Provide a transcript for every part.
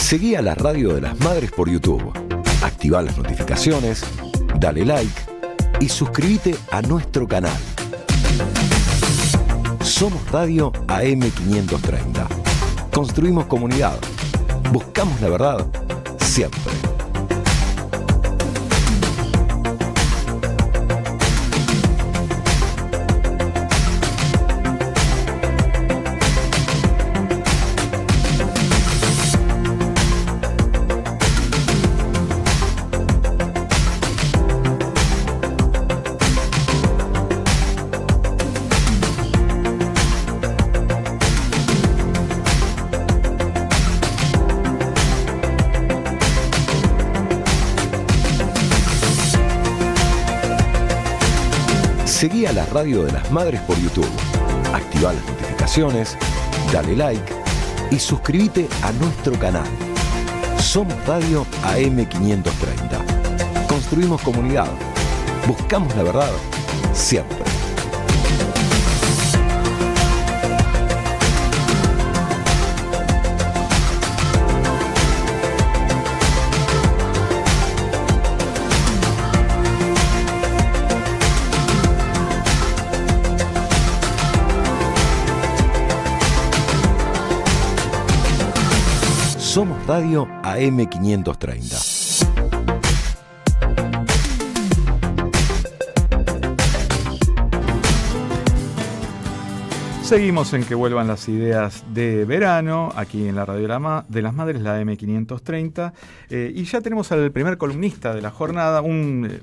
Seguí a la Radio de las Madres por YouTube. Activá las notificaciones, dale like y suscríbete a nuestro canal. Somos Radio AM530. Construimos comunidad. Buscamos la verdad siempre. Seguí a la Radio de las Madres por YouTube. Activá las notificaciones, dale like y suscríbete a nuestro canal. Somos Radio AM530. Construimos comunidad. Buscamos la verdad siempre. Somos Radio AM530. Seguimos en Que Vuelvan las Ideas de Verano, aquí en la Radio de las Madres, la AM530. Y ya tenemos al primer columnista de la jornada,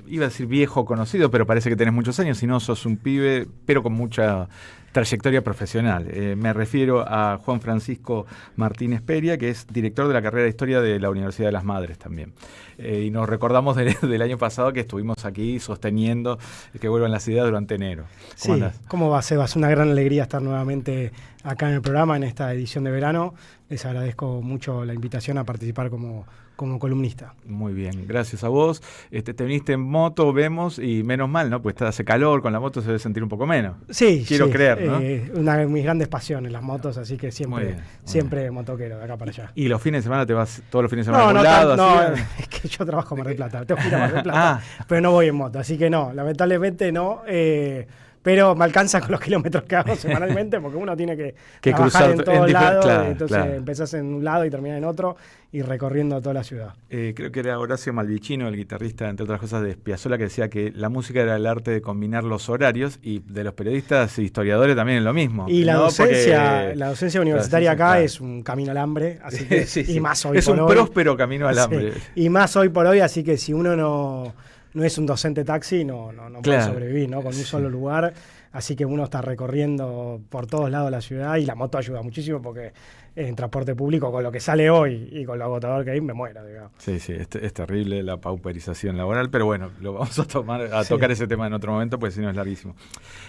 iba a decir viejo conocido, pero parece que tenés muchos años, si no sos un pibe, pero con mucha trayectoria profesional. Me refiero a Juan Francisco Martínez Peria, que es director de la carrera de Historia de la Universidad de las Madres también. Y nos recordamos del año pasado que estuvimos aquí sosteniendo Que Vuelvan las Ideas durante enero. ¿Cómo andás? ¿Cómo va, Seba? Es una gran alegría estar nuevamente acá en el programa, en esta edición de verano. Les agradezco mucho la invitación a participar como columnista. Muy bien, gracias a vos. Te viniste en moto, vemos, y menos mal, ¿no? Pues hace calor, con la moto se debe sentir un poco menos. Sí, Quiero creer, ¿no? Una de mis grandes pasiones, las motos, así que siempre motoquero, de acá para allá. ¿Y los fines de semana te vas todos los fines de semana a algún lado? No, es que yo trabajo en Mar del Plata, tengo que ir a Mar del Plata, pero no voy en moto, así que no, lamentablemente no. Pero me alcanza con los kilómetros que hago semanalmente, porque uno tiene que trabajar en todos lados, entonces empezás en un lado y terminás en otro, y recorriendo toda la ciudad. Creo que era Horacio Malvicino, el guitarrista, entre otras cosas, de Piazzolla, que decía que la música era el arte de combinar los horarios, y de los periodistas e historiadores también es lo mismo. Y la docencia universitaria acá es un camino al hambre, así que, y más hoy por hoy. Es un próspero camino al hambre. Y más hoy por hoy, así que si uno no es un docente taxi, no puede sobrevivir, ¿no? Con un solo lugar. Así que uno está recorriendo por todos lados la ciudad, y la moto ayuda muchísimo, porque en transporte público, con lo que sale hoy y con lo agotador que hay, me muero, digamos. Sí, es terrible la pauperización laboral, pero bueno, lo vamos a tocar ese tema en otro momento, porque si no es larguísimo.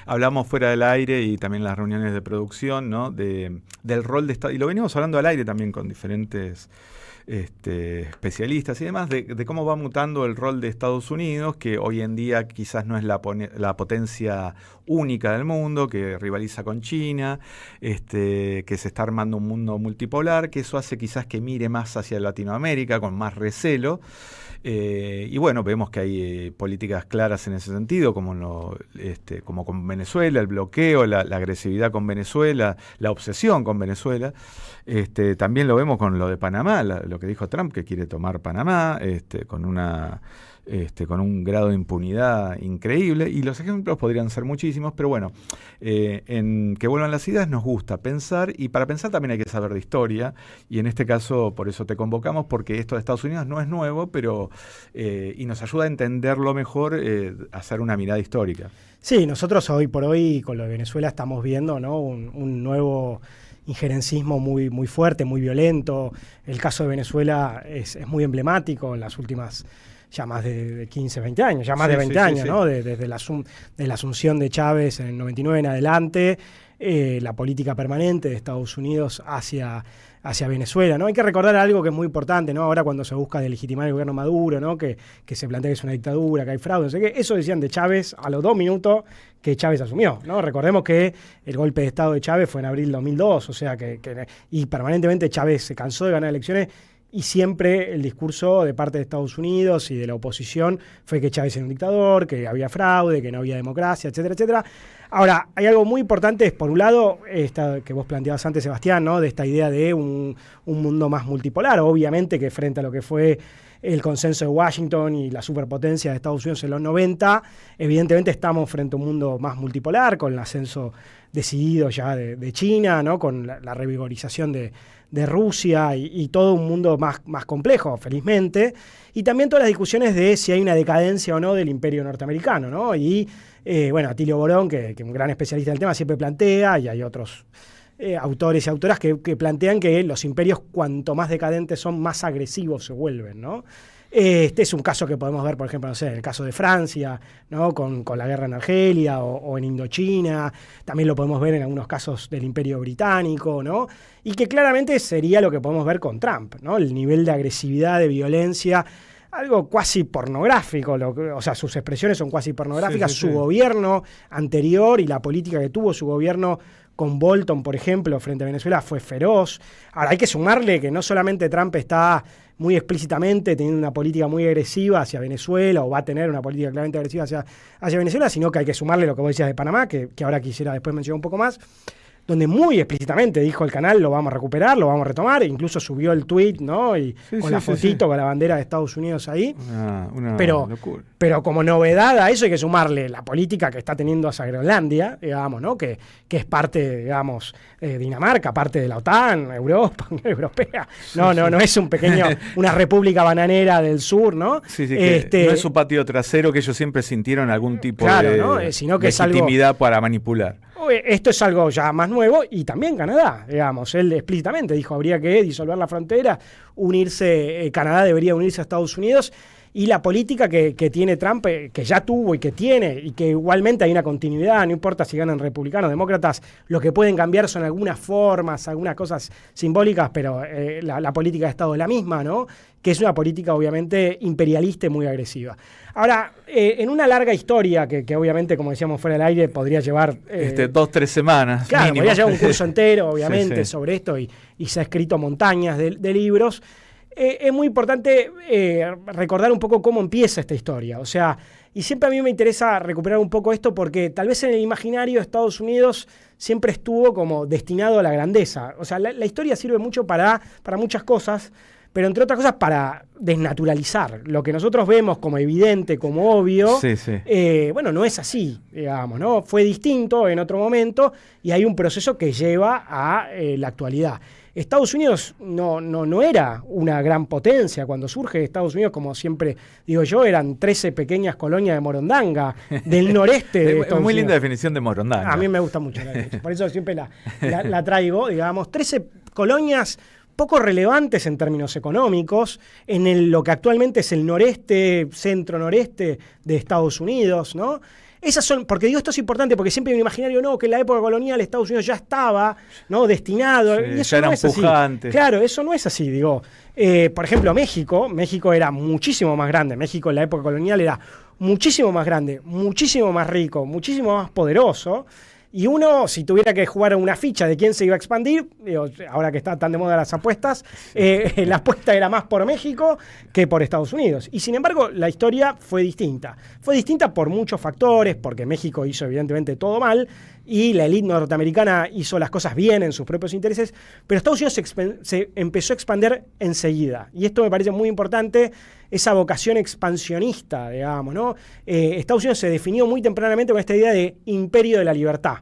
Hablamos fuera del aire y también en las reuniones de producción, ¿no? Del rol de Estado, y lo venimos hablando al aire también con diferentes especialistas y demás, de cómo va mutando el rol de Estados Unidos, que hoy en día quizás no es la potencia única del mundo, que rivaliza con China, que se está armando un mundo multipolar, que eso hace quizás que mire más hacia Latinoamérica con más recelo. Y bueno, vemos que hay políticas claras en ese sentido, como con Venezuela, el bloqueo, la agresividad con Venezuela, la obsesión con Venezuela. También lo vemos con lo de Panamá, lo que dijo Trump, que quiere tomar Panamá, con un grado de impunidad increíble, y los ejemplos podrían ser muchísimos, pero bueno, en Que Vuelvan las Ideas nos gusta pensar, y para pensar también hay que saber de historia, y en este caso por eso te convocamos, porque esto de Estados Unidos no es nuevo, pero y nos ayuda a entenderlo mejor, hacer una mirada histórica. Sí, nosotros hoy por hoy con lo de Venezuela estamos viendo, ¿no? un nuevo injerencismo muy, muy fuerte, muy violento. El caso de Venezuela es muy emblemático en las últimas ya más de 15, 20 años, ya más de 20 años, ¿no? Desde la asunción de Chávez en el 99 en adelante, la política permanente de Estados Unidos hacia Venezuela, ¿no? Hay que recordar algo que es muy importante, ¿no? Ahora cuando se busca delegitimar el gobierno Maduro, ¿no? Que se plantea que es una dictadura, que hay fraude, no sé qué, eso decían de Chávez a los 2 minutos que Chávez asumió, ¿no? Recordemos que el golpe de Estado de Chávez fue en abril de 2002, o sea y permanentemente Chávez se cansó de ganar elecciones y siempre el discurso de parte de Estados Unidos y de la oposición fue que Chávez era un dictador, que había fraude, que no había democracia, etcétera, etcétera. Ahora, hay algo muy importante, es por un lado, esta que vos planteabas antes, Sebastián, ¿no? De esta idea de un mundo más multipolar, obviamente que frente a lo que fue el consenso de Washington y la superpotencia de Estados Unidos en los 90, evidentemente estamos frente a un mundo más multipolar, con el ascenso decidido ya de China, ¿no? Con la revigorización de Rusia y todo un mundo más complejo, felizmente, y también todas las discusiones de si hay una decadencia o no del imperio norteamericano, ¿no? Y bueno, Atilio Borón, que un gran especialista del tema, siempre plantea, y hay otros autores y autoras que plantean que los imperios, cuanto más decadentes son, más agresivos se vuelven, ¿no? Este es un caso que podemos ver, por ejemplo, no sé, en el caso de Francia, ¿no? Con la guerra en Argelia o en Indochina. También lo podemos ver en algunos casos del Imperio Británico, ¿no? Y que claramente sería lo que podemos ver con Trump, ¿no? El nivel de agresividad, de violencia, algo cuasi pornográfico, o sea, sus expresiones son cuasi pornográficas. Sí. Su gobierno anterior y la política que tuvo su gobierno con Bolton, por ejemplo, frente a Venezuela, fue feroz. Ahora, hay que sumarle que no solamente Trump está muy explícitamente teniendo una política muy agresiva hacia Venezuela, o va a tener una política claramente agresiva hacia Venezuela, sino que hay que sumarle lo que vos decías de Panamá, que ahora quisiera después mencionar un poco más, donde muy explícitamente dijo el canal, lo vamos a recuperar, lo vamos a retomar, e incluso subió el tweet, ¿no? Y con la fotito, con la bandera de Estados Unidos ahí. Una locura. Pero como novedad a eso hay que sumarle la política que está teniendo hacia Groenlandia, digamos, ¿no? Que es parte, digamos, Dinamarca, parte de la OTAN, Europa, Unión Europea. No es una república bananera del sur, ¿no? Sí, que no es su patio trasero, que ellos siempre sintieron algún tipo de, ¿no? Sino que legitimidad para manipular. Esto es algo ya más nuevo, y también Canadá, digamos. Él explícitamente dijo, habría que disolver la frontera, Canadá debería unirse a Estados Unidos, y la política que tiene Trump, que ya tuvo y que tiene, y que igualmente hay una continuidad, no importa si ganan republicanos o demócratas, lo que pueden cambiar son algunas formas, algunas cosas simbólicas, pero la política de Estado es la misma, ¿no? Que es una política obviamente imperialista y muy agresiva. Ahora, en una larga historia, que obviamente, como decíamos fuera del aire, podría llevar 2-3 semanas. Claro, mínimo. Podría llevar un curso entero, obviamente, sobre esto, y se ha escrito montañas de libros. Es muy importante recordar un poco cómo empieza esta historia. O sea, y siempre a mí me interesa recuperar un poco esto, porque tal vez en el imaginario de Estados Unidos siempre estuvo como destinado a la grandeza. O sea, la historia sirve mucho para muchas cosas, pero entre otras cosas para desnaturalizar lo que nosotros vemos como evidente, como obvio. Bueno, no es así, digamos, ¿no? Fue distinto en otro momento, y hay un proceso que lleva a la actualidad. Estados Unidos no era una gran potencia. Cuando surge Estados Unidos, como siempre digo yo, eran 13 pequeñas colonias de Morondanga del noreste de Estados Unidos. Es muy linda definición de Morondanga. A mí me gusta mucho, por eso siempre la traigo, digamos, 13 colonias poco relevantes en términos económicos, en lo que actualmente es el noreste, centro-noreste de Estados Unidos, ¿no? Esas son, porque digo esto es importante, porque siempre en mi imaginario, que en la época colonial Estados Unidos ya estaba, ¿no? Destinado. Y eso ya eran pujantes. Claro, eso no es así, digo. Por ejemplo, México era muchísimo más grande. México en la época colonial era muchísimo más grande, muchísimo más rico, muchísimo más poderoso. Y uno, si tuviera que jugar una ficha de quién se iba a expandir, ahora que está tan de moda las apuestas, la apuesta era más por México que por Estados Unidos. Y sin embargo, la historia fue distinta. Fue distinta por muchos factores, porque México hizo evidentemente todo mal, y la élite norteamericana hizo las cosas bien en sus propios intereses, pero Estados Unidos se empezó a expandir enseguida. Y esto me parece muy importante, esa vocación expansionista, digamos, ¿no? Estados Unidos se definió muy tempranamente con esta idea de imperio de la libertad,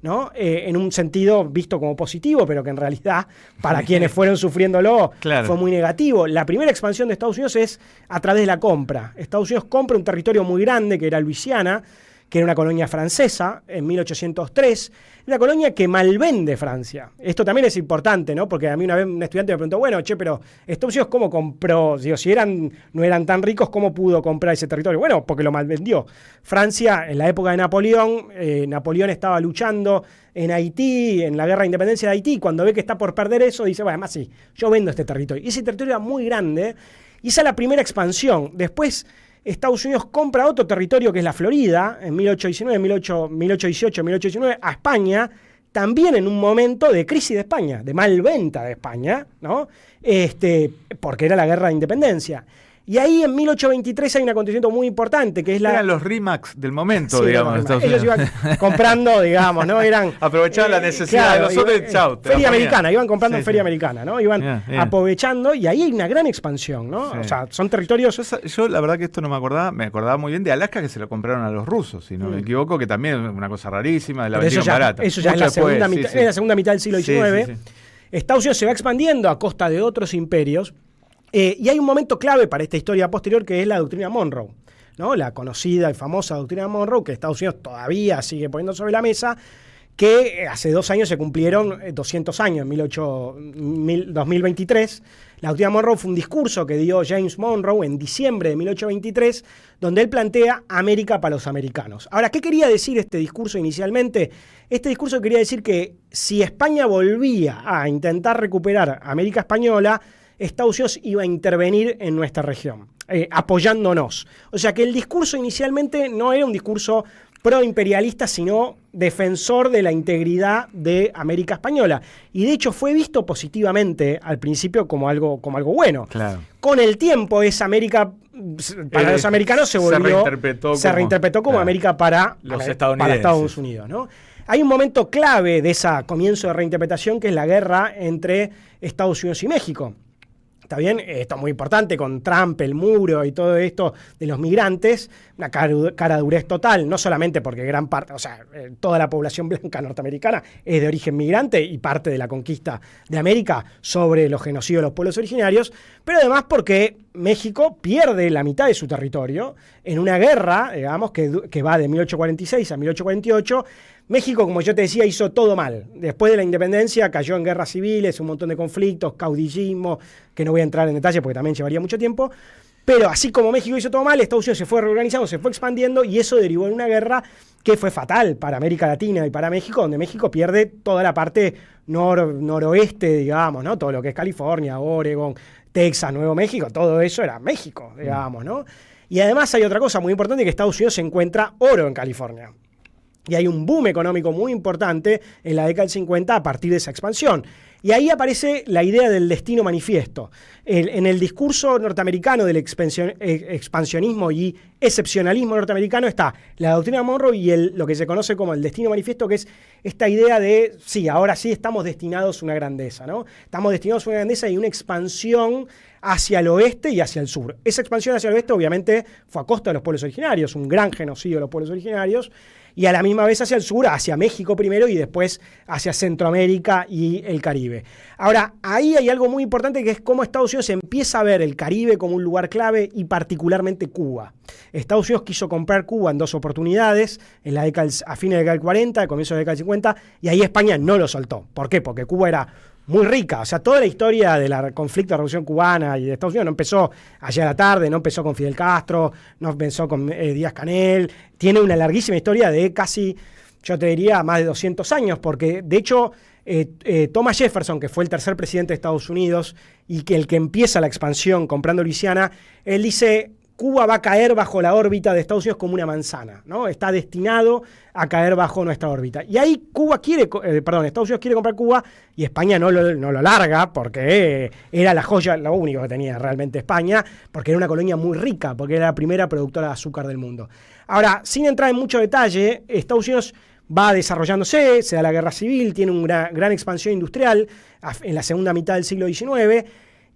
¿no? En un sentido visto como positivo, pero que en realidad para quienes fueron sufriéndolo fue muy negativo. La primera expansión de Estados Unidos es a través de la compra. Estados Unidos compra un territorio muy grande que era Luisiana, que era una colonia francesa en 1803, una colonia que malvende Francia. Esto también es importante, ¿no? Porque a mí una vez un estudiante me preguntó, bueno, pero Estados Unidos ¿cómo compró? Digo, si no eran tan ricos, ¿cómo pudo comprar ese territorio? Bueno, porque lo malvendió. Francia, en la época de Napoleón, Napoleón estaba luchando en Haití, en la guerra de independencia de Haití, cuando ve que está por perder eso, dice, bueno, además sí, yo vendo este territorio. Y ese territorio era muy grande, y esa es la primera expansión. Después Estados Unidos compra otro territorio que es la Florida, en 1818, 1819, a España, también en un momento de crisis de España, de mal venta de España, ¿no? Porque era la guerra de independencia. Y ahí en 1823 hay un acontecimiento muy importante, que es la... Eran los RIMAX del momento, Sí, digamos. ellos iban comprando, digamos, ¿no? Aprovechaban la necesidad de nosotros y chau. Feria americana, iban comprando en feria americana, ¿no? Iban bien. aprovechando, y ahí hay una gran expansión, ¿no? Sí. O sea, son territorios... Yo la verdad que esto no me acordaba muy bien de Alaska, que se lo compraron a los rusos, si no me equivoco, que también es una cosa rarísima, la vendieron barata. Eso ya es la segunda mitad del siglo XIX. Sí. Estados Unidos se va expandiendo a costa de otros imperios. Y hay un momento clave para esta historia posterior, que es la doctrina Monroe, ¿no? La conocida y famosa doctrina Monroe, que Estados Unidos todavía sigue poniendo sobre la mesa, que hace 2 años se cumplieron 200 años, en 2023. La doctrina Monroe fue un discurso que dio James Monroe en diciembre de 1823, donde él plantea América para los americanos. Ahora, ¿qué quería decir este discurso inicialmente? Este discurso quería decir que si España volvía a intentar recuperar América Española, Estados Unidos iba a intervenir en nuestra región, apoyándonos. O sea que el discurso inicialmente no era un discurso pro-imperialista, sino defensor de la integridad de América Española. Y de hecho fue visto positivamente al principio como algo bueno. Claro. Con el tiempo esa América, para los americanos se reinterpretó como América para Estados Unidos, ¿no? Hay un momento clave de ese comienzo de reinterpretación, que es la guerra entre Estados Unidos y México. ¿Está bien? Esto es muy importante con Trump, el muro y todo esto de los migrantes, una caradurez total, no solamente porque gran parte, o sea, toda la población blanca norteamericana es de origen migrante y parte de la conquista de América sobre los genocidios de los pueblos originarios, pero además porque México pierde la mitad de su territorio en una guerra, digamos, que va de 1846 a 1848. México, como yo te decía, hizo todo mal. Después de la independencia cayó en guerras civiles, un montón de conflictos, caudillismo, que no voy a entrar en detalle porque también llevaría mucho tiempo. Pero así como México hizo todo mal, Estados Unidos se fue reorganizando, se fue expandiendo, y eso derivó en una guerra que fue fatal para América Latina y para México, donde México pierde toda la parte noroeste, digamos, ¿no? Todo lo que es California, Oregon, Texas, Nuevo México, todo eso era México, digamos, ¿no? Y además hay otra cosa muy importante, que Estados Unidos se encuentra oro en California. Y hay un boom económico muy importante en la década del 50 a partir de esa expansión. Y ahí aparece la idea del destino manifiesto. En el discurso norteamericano del expansionismo y excepcionalismo norteamericano está la doctrina Monroe y lo que se conoce como el destino manifiesto, que es esta idea de, sí, ahora sí estamos destinados a una grandeza, ¿no? Estamos destinados a una grandeza y una expansión hacia el oeste y hacia el sur. Esa expansión hacia el oeste obviamente fue a costa de los pueblos originarios, un gran genocidio de los pueblos originarios, y a la misma vez hacia el sur, hacia México primero y después hacia Centroamérica y el Caribe. Ahora, ahí hay algo muy importante, que es cómo Estados Unidos empieza a ver el Caribe como un lugar clave, y particularmente Cuba. Estados Unidos quiso comprar Cuba en 2 oportunidades, a fines de la década del 40, a comienzos de la década del 50, y ahí España no lo soltó. ¿Por qué? Porque Cuba era muy rica. O sea, toda la historia del conflicto de la Revolución Cubana y de Estados Unidos no empezó ayer a la tarde, no empezó con Fidel Castro, no empezó con Díaz-Canel. Tiene una larguísima historia de casi, yo te diría, más de 200 años, porque de hecho Thomas Jefferson, que fue el tercer presidente de Estados Unidos y el que empieza la expansión comprando Luisiana, él dice: Cuba va a caer bajo la órbita de Estados Unidos como una manzana, ¿no? Está destinado a caer bajo nuestra órbita. Y ahí Estados Unidos quiere comprar Cuba, y España no lo larga, porque era la joya, lo único que tenía realmente España, porque era una colonia muy rica, porque era la primera productora de azúcar del mundo. Ahora, sin entrar en mucho detalle, Estados Unidos va desarrollándose, se da la guerra civil, tiene una gran expansión industrial en la segunda mitad del siglo XIX,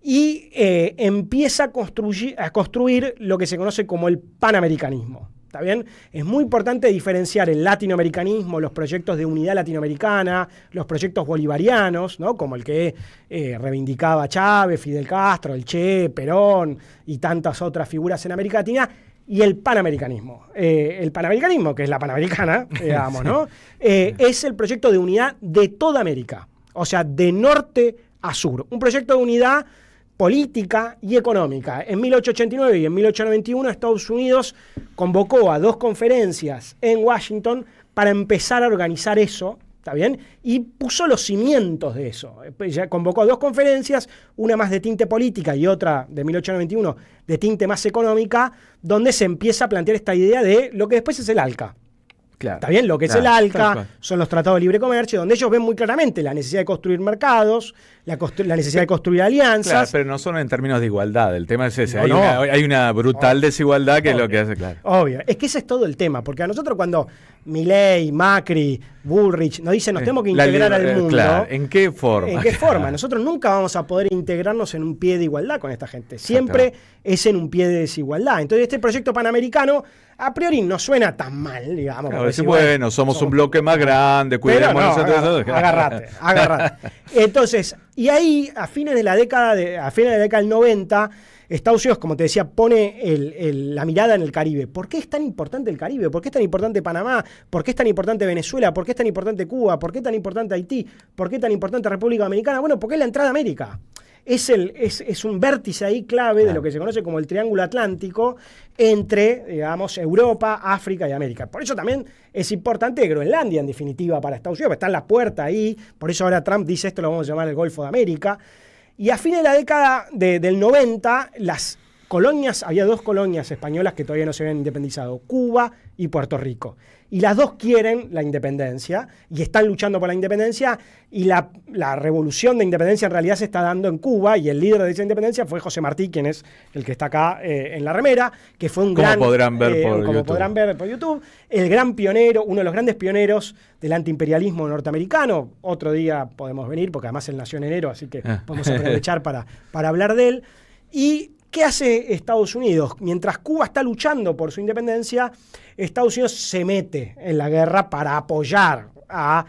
y empieza a construir lo que se conoce como el panamericanismo. ¿Está bien? Es muy importante diferenciar el latinoamericanismo, los proyectos de unidad latinoamericana, los proyectos bolivarianos, ¿no? Como el que reivindicaba Chávez, Fidel Castro, el Che, Perón y tantas otras figuras en América Latina, y el panamericanismo. El panamericanismo, que es la panamericana, digamos, ¿no? Es el proyecto de unidad de toda América, o sea, de norte a sur. Un proyecto de unidad política y económica. En 1889 y en 1891 Estados Unidos convocó a 2 conferencias en Washington para empezar a organizar eso, ¿está bien? Y puso los cimientos de eso. Ya convocó a 2 conferencias, una más de tinte política y otra de 1891 de tinte más económica, donde se empieza a plantear esta idea de lo que después es el ALCA. Claro, ¿Está bien? Lo que es el ALCA, son los tratados de libre comercio, donde ellos ven muy claramente la necesidad de construir mercados, la necesidad de construir alianzas. Claro, pero no son en términos de igualdad, el tema es ese. No, hay una brutal desigualdad que es lo que hace, claro. Obvio, es que ese es todo el tema, porque a nosotros cuando Milei, Macri, Bullrich nos dicen nos tenemos que integrar al mundo. Claro, ¿en qué forma? ¿En qué forma? Nosotros nunca vamos a poder integrarnos en un pie de igualdad con esta gente. Siempre es en un pie de desigualdad. Entonces este proyecto panamericano a priori no suena tan mal, digamos. Claro, decir, bueno, somos un bloque más grande, cuidemos nosotros. Agárrate. Entonces, y ahí, a fines de la década del 90, Estados Unidos, como te decía, pone la mirada en el Caribe. ¿Por qué es tan importante el Caribe? ¿Por qué es tan importante Panamá? ¿Por qué es tan importante Venezuela? ¿Por qué es tan importante Cuba? ¿Por qué es tan importante Haití? ¿Por qué es tan importante República Dominicana? Bueno, porque es la entrada a América. Es un vértice ahí clave de lo que se conoce como el Triángulo Atlántico entre, digamos, Europa, África y América. Por eso también es importante Groenlandia, en definitiva, para Estados Unidos, porque está en la puerta ahí. Por eso ahora Trump dice esto lo vamos a llamar el Golfo de América. Y a fines de la década del 90, las colonias, había 2 colonias españolas que todavía no se habían independizado, Cuba y Puerto Rico. Y las dos quieren la independencia y están luchando por la independencia, y la revolución de independencia en realidad se está dando en Cuba, y el líder de esa independencia fue José Martí, quien es el que está acá en la remera, que fue un gran... Como podrán ver por YouTube, el gran pionero, uno de los grandes pioneros del antiimperialismo norteamericano. Otro día podemos venir, porque además él nació en enero, así que podemos aprovechar para hablar de él. Y ¿qué hace Estados Unidos? Mientras Cuba está luchando por su independencia, Estados Unidos se mete en la guerra para apoyar a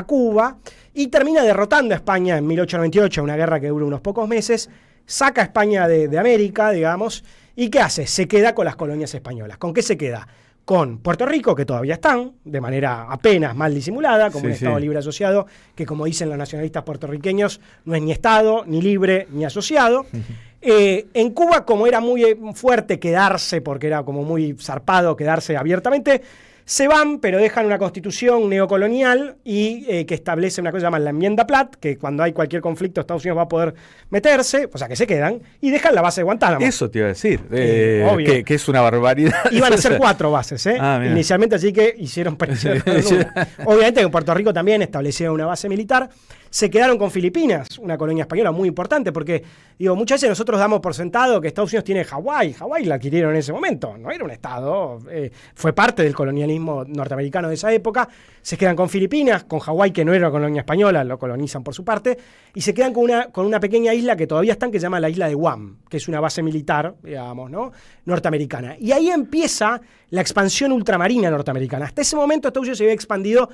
Cuba y termina derrotando a España en 1898, una guerra que dura unos pocos meses, saca a España de América, digamos, y ¿qué hace? Se queda con las colonias españolas. ¿Con qué se queda? Con Puerto Rico, que todavía están, de manera apenas mal disimulada, como un Estado libre asociado, que como dicen los nacionalistas puertorriqueños, no es ni Estado, ni libre, ni asociado. En Cuba, como era muy fuerte quedarse, porque era como muy zarpado quedarse abiertamente, se van, pero dejan una constitución neocolonial y que establece una cosa que se llama la enmienda Platt, que cuando hay cualquier conflicto Estados Unidos va a poder meterse, o sea que se quedan, y dejan la base de Guantánamo. Eso te iba a decir, que es una barbaridad. Iban a ser 4 bases, inicialmente, así que hicieron parecer. Obviamente en Puerto Rico también establecieron una base militar. Se quedaron con Filipinas, una colonia española muy importante, porque digo, muchas veces nosotros damos por sentado que Estados Unidos tiene Hawái. Hawái la adquirieron en ese momento, no era un estado, fue parte del colonialismo norteamericano de esa época. Se quedan con Filipinas, con Hawái, que no era una colonia española, lo colonizan por su parte, y se quedan con una pequeña isla que todavía están, que se llama la isla de Guam, que es una base militar, digamos, ¿no?, norteamericana. Y ahí empieza la expansión ultramarina norteamericana. Hasta ese momento Estados Unidos se había expandido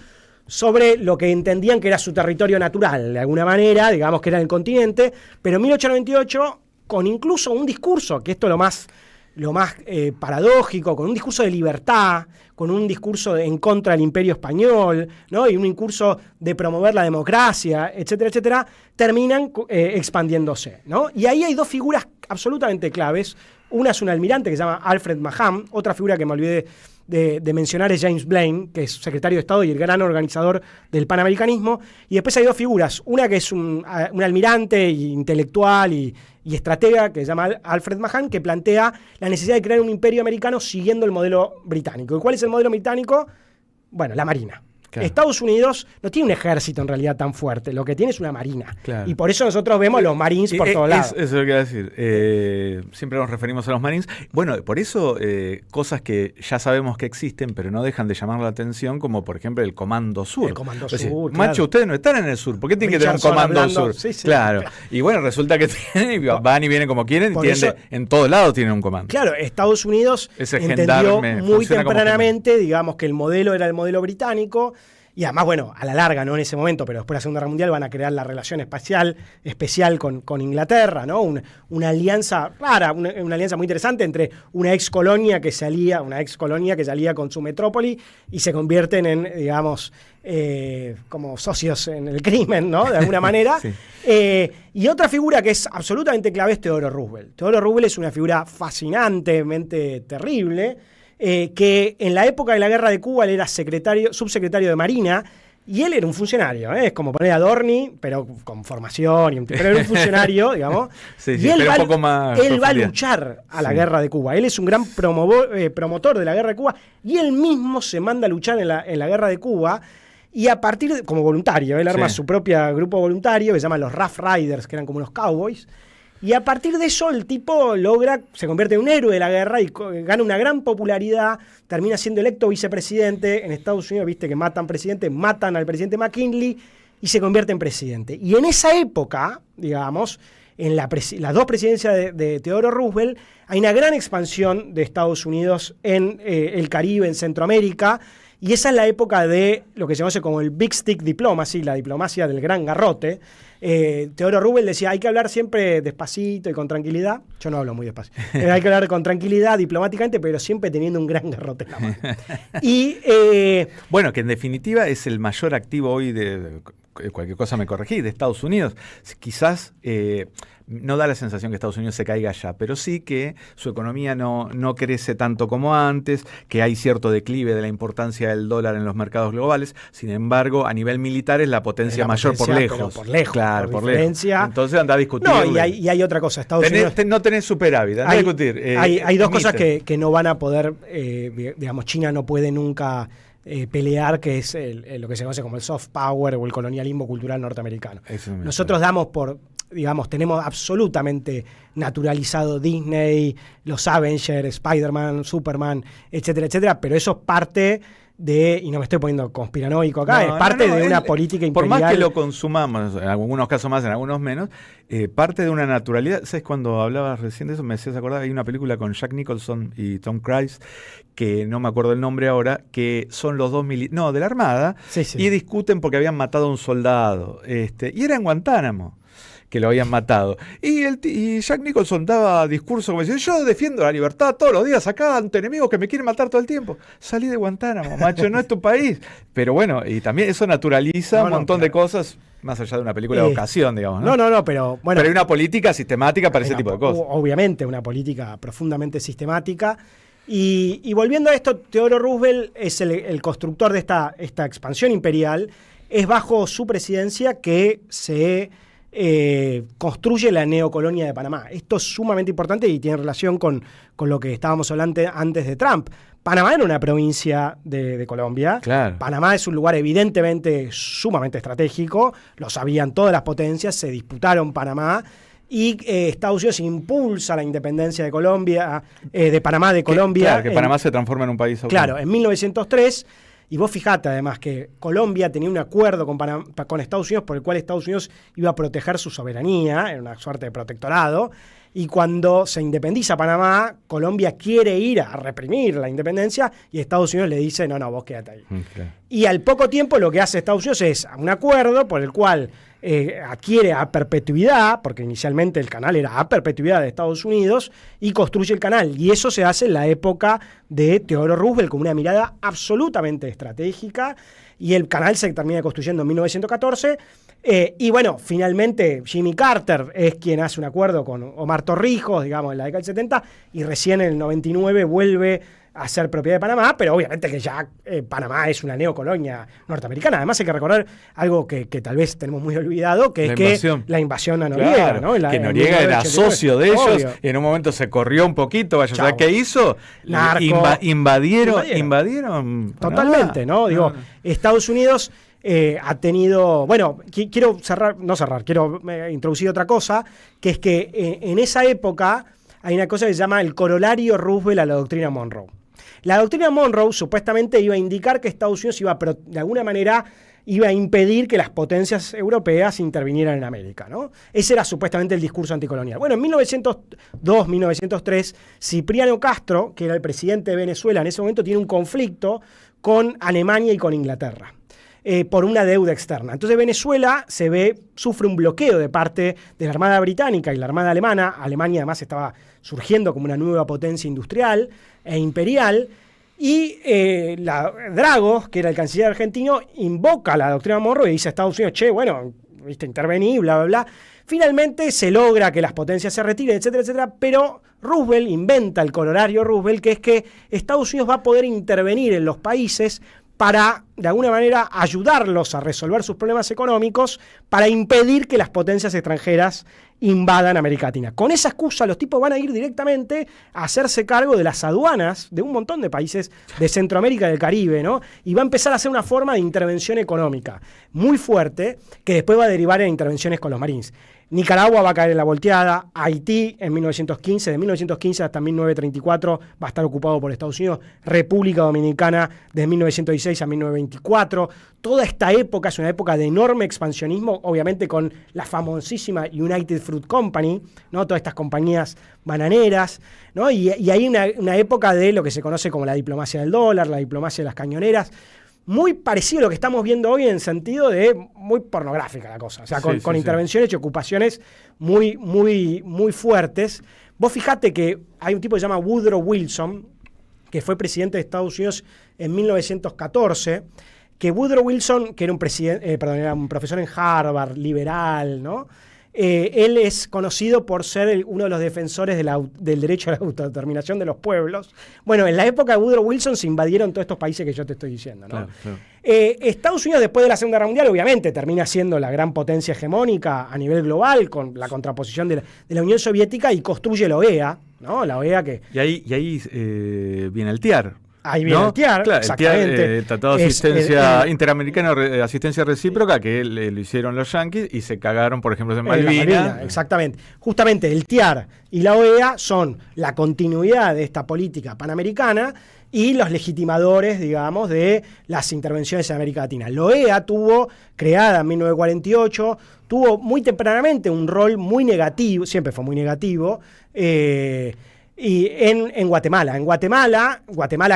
sobre lo que entendían que era su territorio natural, de alguna manera, digamos que era el continente, pero en 1898, con incluso un discurso, que esto es lo más paradójico, con un discurso de libertad, con un discurso en contra del imperio español, ¿no?, y un discurso de promover la democracia, etcétera, etcétera, terminan expandiéndose, ¿no? Y ahí hay 2 figuras absolutamente claves. Una es un almirante que se llama Alfred Maham, otra figura que me olvidé de mencionar es James Blaine, que es secretario de Estado y el gran organizador del panamericanismo. Y después hay 2 figuras, una que es un almirante intelectual y estratega, que se llama Alfred Maham, que plantea la necesidad de crear un imperio americano siguiendo el modelo británico. ¿Y cuál es el modelo británico? Bueno, la Marina. Claro. Estados Unidos no tiene un ejército en realidad tan fuerte, lo que tiene es una marina. Claro. Y por eso nosotros vemos los Marines por todos lados. Eso es lo que iba a decir. Siempre nos referimos a los Marines. Bueno, por eso cosas que ya sabemos que existen, pero no dejan de llamar la atención, como por ejemplo el Comando Sur. El Comando Sur, claro. Macho, ustedes no están en el sur, ¿por qué tienen que tener un Comando Sur? Sí, claro. Y bueno, resulta que tienen, van y vienen como quieren, y eso, en todos lados tienen un comando. Claro, Estados Unidos entendió muy tempranamente, digamos, que el modelo era el modelo británico. Y además, bueno, a la larga, no en ese momento, pero después de la Segunda Guerra Mundial van a crear la relación especial con Inglaterra, ¿no? Una alianza rara, una alianza muy interesante entre una ex colonia que salía con su metrópoli y se convierten en, digamos, como socios en el crimen, ¿no?, de alguna manera. Sí. Y otra figura que es absolutamente clave es Teodoro Roosevelt. Teodoro Roosevelt es una figura fascinantemente terrible, que en la época de la guerra de Cuba él era subsecretario de Marina, Y él era un funcionario, es como poner a Dorni, pero con formación, pero era un funcionario, digamos. Sí, y él, pero un poco más él va a profundidad. luchar a la guerra de Cuba. Él es un gran promotor de la guerra de Cuba y él mismo se manda a luchar en la guerra de Cuba. Y a partir de, como voluntario, él arma su propio grupo voluntario que se llama los Rough Riders, que eran como unos cowboys. Y a partir de eso el tipo se convierte en un héroe de la guerra y gana una gran popularidad, termina siendo electo vicepresidente. En Estados Unidos, viste que matan al presidente McKinley y se convierte en presidente. Y en esa época, digamos, en las dos presidencias de Theodore Roosevelt, hay una gran expansión de Estados Unidos en el Caribe, en Centroamérica. Y esa es la época de lo que se conoce como el Big Stick Diplomacy, la diplomacia del gran garrote. Theodore Roosevelt decía, hay que hablar siempre despacito y con tranquilidad. Yo no hablo muy despacio. Hay que hablar con tranquilidad, diplomáticamente, pero siempre teniendo un gran garrote en la mano. Y, bueno, que en definitiva es el mayor activo hoy de cualquier cosa me corregí, de Estados Unidos. Quizás no da la sensación que Estados Unidos se caiga ya, pero sí que su economía no crece tanto como antes, que hay cierto declive de la importancia del dólar en los mercados globales. Sin embargo, a nivel militar es la potencia mayor por lejos. Pero por lejos. Claro, por diferencia. Lejos. Entonces anda a discutir. No, y hay otra cosa. Estados Unidos no tenés superávit, anda a discutir. Hay dos cosas que no van a poder, digamos, China no puede nunca pelear, que es lo que se conoce como el soft power o el colonialismo cultural norteamericano. Nosotros tenemos absolutamente naturalizado Disney, los Avengers, Spider-Man, Superman, etcétera, etcétera, pero eso es parte de, y no me estoy poniendo conspiranoico acá, es parte de una política imperial. Por más que lo consumamos, en algunos casos más, en algunos menos, parte de una naturalidad. ¿Sabes? Cuando hablabas recién de eso, me hacías acordar, hay una película con Jack Nicholson y Tom Cruise, que no me acuerdo el nombre ahora, que son los dos de la Armada, y discuten porque habían matado a un soldado, y era en Guantánamo que lo habían matado. Y Jack Nicholson daba discurso como diciendo, yo defiendo la libertad todos los días acá ante enemigos que me quieren matar todo el tiempo. Salí de Guantánamo, macho, no es tu país. Pero bueno, y también eso naturaliza un montón de cosas, más allá de una película de ocasión, digamos. No, pero bueno. Pero hay una política sistemática para ese tipo de cosas. Obviamente, una política profundamente sistemática. Y volviendo a esto, Theodore Roosevelt es el constructor de esta expansión imperial. Es bajo su presidencia que se construye la neocolonia de Panamá. Esto es sumamente importante y tiene relación con lo que estábamos hablando antes de Trump. Panamá era una provincia de Colombia. Claro. Panamá es un lugar evidentemente sumamente estratégico. Lo sabían todas las potencias, se disputaron Panamá. Y Estados Unidos impulsa la independencia de Colombia, de Panamá de Colombia. Claro, que Panamá se transforma en un país autónomo. Claro, en 1903. Y vos fijate además que Colombia tenía un acuerdo con Estados Unidos por el cual Estados Unidos iba a proteger su soberanía, era una suerte de protectorado, y cuando se independiza Panamá, Colombia quiere ir a reprimir la independencia y Estados Unidos le dice, no, vos quédate ahí. Okay. Y al poco tiempo lo que hace Estados Unidos es un acuerdo por el cual adquiere a perpetuidad, porque inicialmente el canal era a perpetuidad de Estados Unidos, y construye el canal. Y eso se hace en la época de Theodore Roosevelt con una mirada absolutamente estratégica, y el canal se termina construyendo en 1914. Y bueno, finalmente Jimmy Carter es quien hace un acuerdo con Omar Torrijos, digamos, en la década del 70, y recién en el 99 vuelve a ser propiedad de Panamá, pero obviamente que ya Panamá es una neocolonia norteamericana. Además hay que recordar algo que tal vez tenemos muy olvidado, que la invasión a Noriega. Claro, ¿no? Que Noriega era socio de ellos, y en un momento se corrió un poquito, ¿sabes qué hizo? Invadieron totalmente, ¿no? Digo, Estados Unidos ha tenido, bueno, quiero quiero introducir otra cosa, que es que en esa época hay una cosa que se llama el corolario Roosevelt a la doctrina Monroe. La doctrina Monroe supuestamente iba a indicar que Estados Unidos de alguna manera iba a impedir que las potencias europeas intervinieran en América, ¿no? Ese era supuestamente el discurso anticolonial. Bueno, en 1902, 1903, Cipriano Castro, que era el presidente de Venezuela en ese momento, tiene un conflicto con Alemania y con Inglaterra por una deuda externa. Entonces Venezuela sufre un bloqueo de parte de la Armada Británica y la Armada Alemana. Alemania además estaba surgiendo como una nueva potencia industrial e imperial. Y Dragos, que era el canciller argentino, invoca la doctrina Monroe y dice a Estados Unidos, intervení, bla, bla, bla. Finalmente se logra que las potencias se retiren, etcétera, etcétera, pero Roosevelt inventa el corolario Roosevelt, que es que Estados Unidos va a poder intervenir en los países para, de alguna manera, ayudarlos a resolver sus problemas económicos para impedir que las potencias extranjeras invadan América Latina. Con esa excusa, los tipos van a ir directamente a hacerse cargo de las aduanas de un montón de países de Centroamérica y del Caribe, ¿no? Y va a empezar a hacer una forma de intervención económica muy fuerte que después va a derivar en intervenciones con los Marines. Nicaragua va a caer en la volteada, Haití en 1915, de 1915 hasta 1934 va a estar ocupado por Estados Unidos, República Dominicana de 1916 a 1924. Toda esta época es una época de enorme expansionismo, obviamente con la famosísima United Fruit Company, ¿no? Todas estas compañías bananeras, ¿no? Y hay una época de lo que se conoce como la diplomacia del dólar, la diplomacia de las cañoneras, muy parecido a lo que estamos viendo hoy en sentido de muy pornográfica la cosa, o sea, con intervenciones y ocupaciones muy, muy, muy fuertes. Vos fijate que hay un tipo que se llama Woodrow Wilson, que fue presidente de Estados Unidos en 1914, que Woodrow Wilson, que era era un profesor en Harvard, liberal, ¿no? Él es conocido por ser uno de los defensores del derecho a la autodeterminación de los pueblos. Bueno, en la época de Woodrow Wilson se invadieron todos estos países que yo te estoy diciendo, ¿no? Claro, claro. Estados Unidos, después de la Segunda Guerra Mundial, obviamente termina siendo la gran potencia hegemónica a nivel global, con la contraposición de la Unión Soviética, y construye la OEA, ¿no? La OEA que... Y ahí viene el TIAR. Ahí viene, ¿no? El TIAR, claro, exactamente. El Tratado de Asistencia Interamericana de Asistencia Recíproca, que lo hicieron los yanquis y se cagaron, por ejemplo, en Malvinas. Exactamente. Justamente el TIAR y la OEA son la continuidad de esta política panamericana y los legitimadores, digamos, de las intervenciones en América Latina. La OEA creada en 1948, tuvo muy tempranamente un rol muy negativo, siempre fue muy negativo, y en Guatemala. En Guatemala,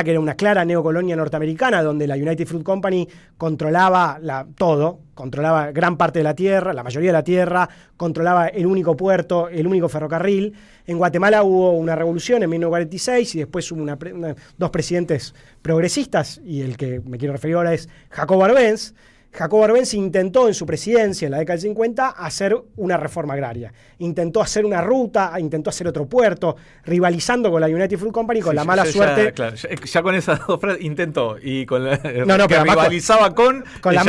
que era una clara neocolonia norteamericana, donde la United Fruit Company controlaba todo, controlaba gran parte de la tierra, la mayoría de la tierra, controlaba el único puerto, el único ferrocarril. En Guatemala hubo una revolución en 1946 y después hubo dos presidentes progresistas, y el que me quiero referir ahora es Jacobo Arbenz. Jacobo Arbenz intentó en su presidencia, en la década del 50, hacer una reforma agraria. Intentó hacer una ruta, intentó hacer otro puerto, rivalizando con la United Fruit Company, con la mala suerte... Ya con esas dos frases intentó, y con la, pero rivalizaba con la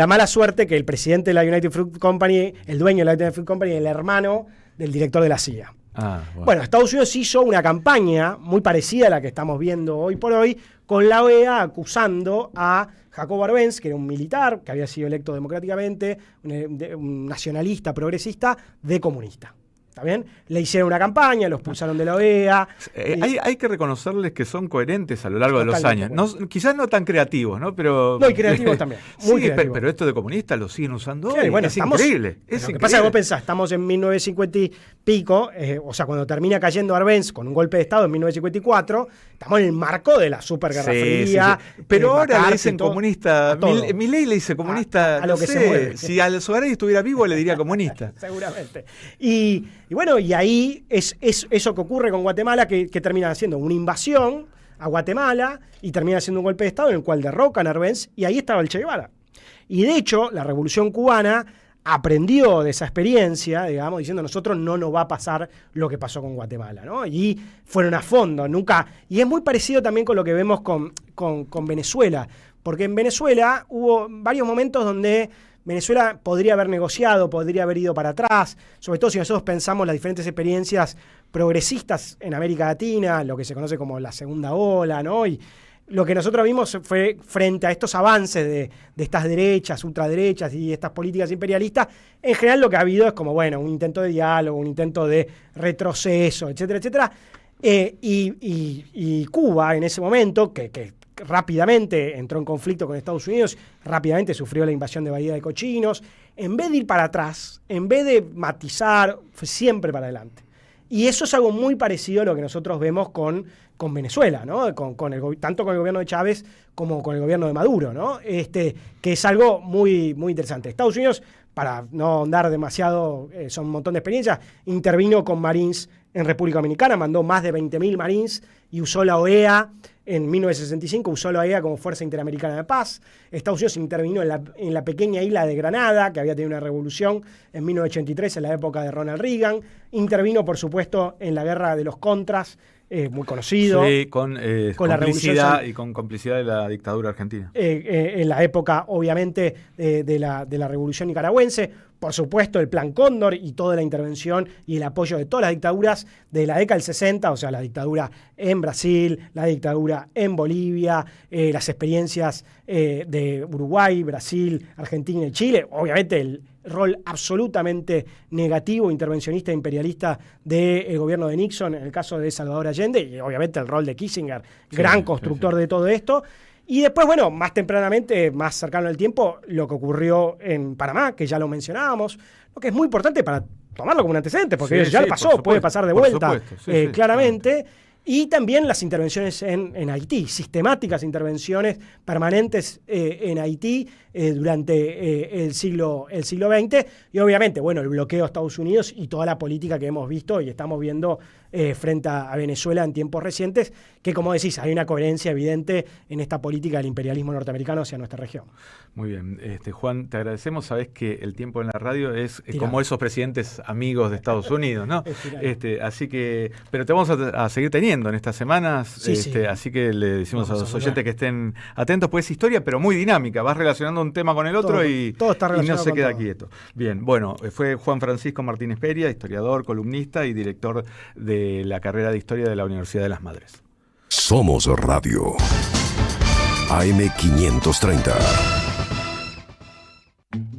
mala suerte que el presidente de la United Fruit Company, el dueño de la United Fruit Company, el hermano del director de la CIA. Bueno, Estados Unidos hizo una campaña muy parecida a la que estamos viendo hoy por hoy, con la OEA acusando a Jacobo Arbenz, que era un militar que había sido electo democráticamente, un nacionalista progresista, de comunista. ¿Está bien? Le hicieron una campaña, los expulsaron de la OEA. Hay que reconocerles que son coherentes a lo largo de los años. Quizás no tan creativos, ¿no? Pero, no, y creativos también. Muy creativos. Pero esto de comunistas lo siguen usando hoy. Bueno, es increíble. Lo que pasa es que vos pensás, estamos en 1950 y pico, o sea, cuando termina cayendo Arbenz con un golpe de Estado en 1954, estamos en el marco de la superguerra fría. Pero ahora le dicen comunista. Milei le dice comunista. A lo que se mueve. Si Alzogaray estuviera vivo, le diría comunista. Seguramente. Y bueno, y ahí es eso que ocurre con Guatemala, que termina haciendo una invasión a Guatemala y termina haciendo un golpe de Estado en el cual derrocan a Arbenz, y ahí estaba el Che Guevara. Y de hecho, la Revolución Cubana aprendió de esa experiencia, digamos, diciendo nosotros no nos va a pasar lo que pasó con Guatemala, ¿no? Y fueron a fondo, nunca. Y es muy parecido también con lo que vemos con Venezuela, porque en Venezuela hubo varios momentos donde Venezuela podría haber negociado, podría haber ido para atrás, sobre todo si nosotros pensamos las diferentes experiencias progresistas en América Latina, lo que se conoce como la segunda ola, ¿no? Y lo que nosotros vimos fue, frente a estos avances de estas derechas, ultraderechas y estas políticas imperialistas, en general lo que ha habido es como, bueno, un intento de diálogo, un intento de retroceso, etcétera, etcétera. Y Cuba, en ese momento, que rápidamente entró en conflicto con Estados Unidos, rápidamente sufrió la invasión de Bahía de Cochinos, en vez de ir para atrás, en vez de matizar, fue siempre para adelante. Y eso es algo muy parecido a lo que nosotros vemos con Venezuela, ¿no? Tanto con el gobierno de Chávez como con el gobierno de Maduro, ¿no? Que es algo muy, muy interesante. Estados Unidos, para no andar demasiado, son un montón de experiencias, intervino con Marines en República Dominicana, mandó más de 20.000 Marines y usó la OEA en 1965, usó la OEA como Fuerza Interamericana de Paz. Estados Unidos intervino en la pequeña isla de Granada, que había tenido una revolución en 1983, en la época de Ronald Reagan. Intervino, por supuesto, en la guerra de los Contras, muy conocido. Sí, con la complicidad revolución, y con complicidad de la dictadura argentina. En la época, obviamente, de la revolución nicaragüense. Por supuesto, el Plan Cóndor y toda la intervención y el apoyo de todas las dictaduras de la década del 60, o sea, la dictadura en Brasil, la dictadura en Bolivia, las experiencias de Uruguay, Brasil, Argentina y Chile. Obviamente, el rol absolutamente negativo, intervencionista e imperialista del gobierno de Nixon en el caso de Salvador Allende, y obviamente el rol de Kissinger, gran constructor de todo esto. Y después, bueno, más tempranamente, más cercano al tiempo, lo que ocurrió en Panamá, que ya lo mencionábamos, lo que es muy importante para tomarlo como un antecedente, porque ya pasó, puede pasar de vuelta, claramente. Y también las intervenciones en Haití, sistemáticas intervenciones permanentes en Haití durante el siglo XX. Y obviamente, bueno, el bloqueo a Estados Unidos y toda la política que hemos visto y estamos viendo frente a Venezuela en tiempos recientes, que como decís, hay una coherencia evidente en esta política del imperialismo norteamericano hacia nuestra región. Muy bien, Juan, te agradecemos. Sabés que el tiempo en la radio es como esos presidentes amigos de Estados Unidos, ¿no? Así que, pero te vamos a seguir teniendo en estas semanas, así que le decimos a los oyentes que estén atentos, pues es historia, pero muy dinámica, vas relacionando un tema con el otro y no se queda quieto. Bien, bueno, fue Juan Francisco Martínez Peria, historiador, columnista y director de la carrera de Historia de la Universidad de las Madres. Somos Radio AM530.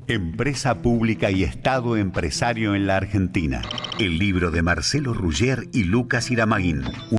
Empresa pública y Estado empresario en la Argentina. El libro de Marcelo Ruggier y Lucas Iramain.